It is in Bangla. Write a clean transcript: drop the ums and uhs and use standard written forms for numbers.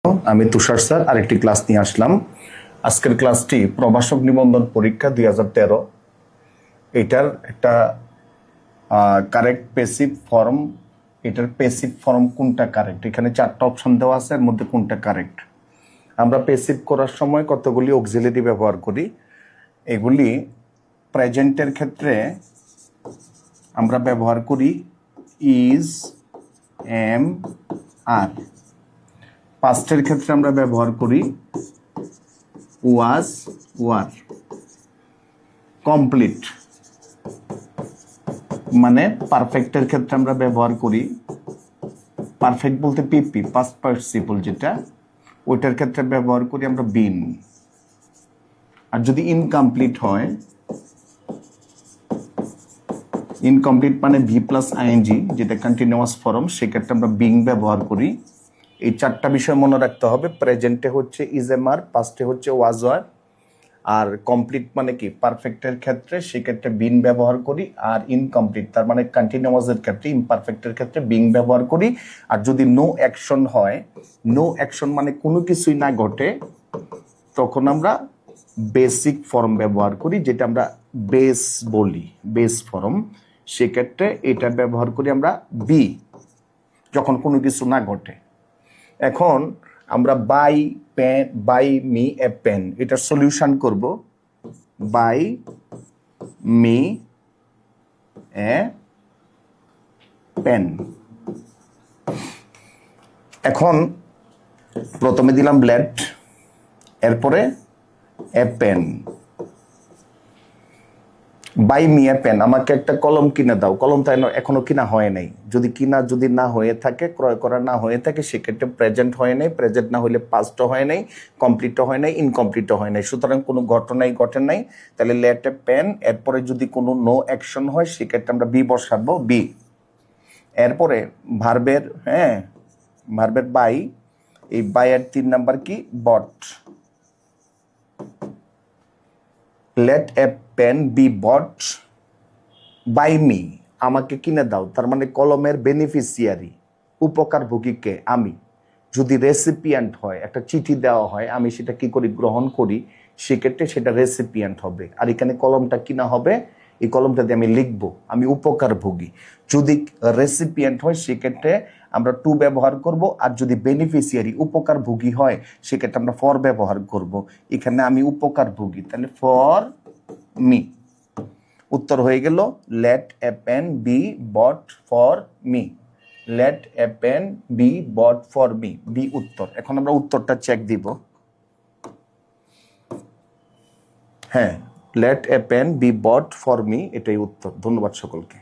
আমি তুষার স্যার আরেকটি ক্লাস নিয়ে আসলাম। আজকের ক্লাসটি প্রভাষক নিবন্ধন পরীক্ষা 2013 এটার একটা কারেক্ট পেসিভ ফর্ম। এটার পেসিভ ফর্ম কোনটা কারেক্ট, এখানে 4টা অপশন দেওয়া আছে, এর মধ্যে কোনটা কারেক্ট। আমরা পেসিভ করার সময় কতগুলি অক্সিলারি ব্যবহার করি। এগুলি প্রেজেন্টের ক্ষেত্রে আমরা ব্যবহার করি ইজ, এম, আর। পাস্টের ক্ষেত্রে আমরা ব্যবহার করি ওয়াজ, ওয়ার। কমপ্লিট মানে পারফেক্টের ক্ষেত্রে আমরা ব্যবহার করি, পারফেক্ট বলতে পিপি, পাস্ট পার্টিসিপল যেটা, ওইটার ক্ষেত্রে ব্যবহার করি আমরা বিন। আর যদি ইনকমপ্লিট হয়, ইনকমপ্লিট মানে ভি প্লাস আইএনজি যেটা কন্টিনিউয়াস ফর্ম, সেক্ষেত্রে আমরা বিং ব্যবহার করি। এই 4টা বিষয় মনে রাখতে হবে। প্রেজেন্টে হচ্ছে ইজ এম আর, পাস্টে হচ্ছে ওয়াজ ওয়ার, আর কমপ্লিট মানে কি পারফেক্টের ক্ষেত্রে সেক্ষেত্রে বিন ব্যবহার করি, আর ইনকমপ্লিট তার মানে কন্টিনিউয়াসের ক্ষেত্রে, ইমপারফেক্টের ক্ষেত্রে বিং ব্যবহার করি। আর যদি নো অ্যাকশন হয়, নো অ্যাকশন মানে কোনো কিছুই না ঘটে, তখন আমরা বেসিক ফর্ম ব্যবহার করি, যেটা আমরা বেস বলি, বেস ফর্ম। সেক্ষেত্রে এটা ব্যবহার করি আমরা বি, যখন কোনো কিছু না ঘটে। এখন আমরা buy pen, buy me a pen, এটা সলিউশন করব। Buy me a pen. এখন প্রথমে দিলাম লেট, এরপরে a pen. Buy me a pen, আমাকে একটা কলম কিনে দাও। কলম তো এখনো কিনা হয় নাই। যদি না হয়ে থাকে, ক্রয় করা না হয়ে থাকে, সেক্ষেত্রে প্রেজেন্ট হয় নাই। প্রেজেন্ট না হলে পাস্টও হয় নাই, কমপ্লিটও হয় নাই, ইনকমপ্লিটও হয় নাই। সুতরাং কোনো ঘটনাই ঘটে নাই। তাহলে লেট এ পেন, এরপরে যদি কোনো নো অ্যাকশন হয় সেক্ষেত্রে আমরা বি বসাবো, বি। এরপরে ভার্বের, ভার্বের বাই, এই বাইয়ের 3 নাম্বার কি bought. Let a pen be bought by me, আমাকে কিনে দাও। তার মানে কলমের বেনিফিশিয়ারি, উপকারভোগী কে? আমি। যদি রেসিপিয়েন্ট হয়, একটা চিঠি দেওয়া হয়, আমি সেটা কি করি? গ্রহণ করি, সেক্ষেত্রে সেটা রেসিপিয়েন্ট হবে। আর এখানে কলমটা কিনা হবে, এই কলমটা দিয়ে আমি লিখবো, আমি উপকারভোগী। যদি রেসিপিয়েন্ট হয় সেক্ষেত্রে আমরা টু ব্যবহার করব, আর যদি বেনিফিশিয়ারি উপকারভোগী হয় সেক্ষেত্রে আমরা ফর ব্যবহার করব। এখানে আমি উপকারভোগী, তাহলে ফর মি। উত্তর হয়ে গেল let a pen be bought for me. Let a pen be bought for me, B উত্তর। এখন আমরা উত্তরটা চেক দিব। Let a pen be bought for me, এটাই উত্তর। ধন্যবাদ সকলকে।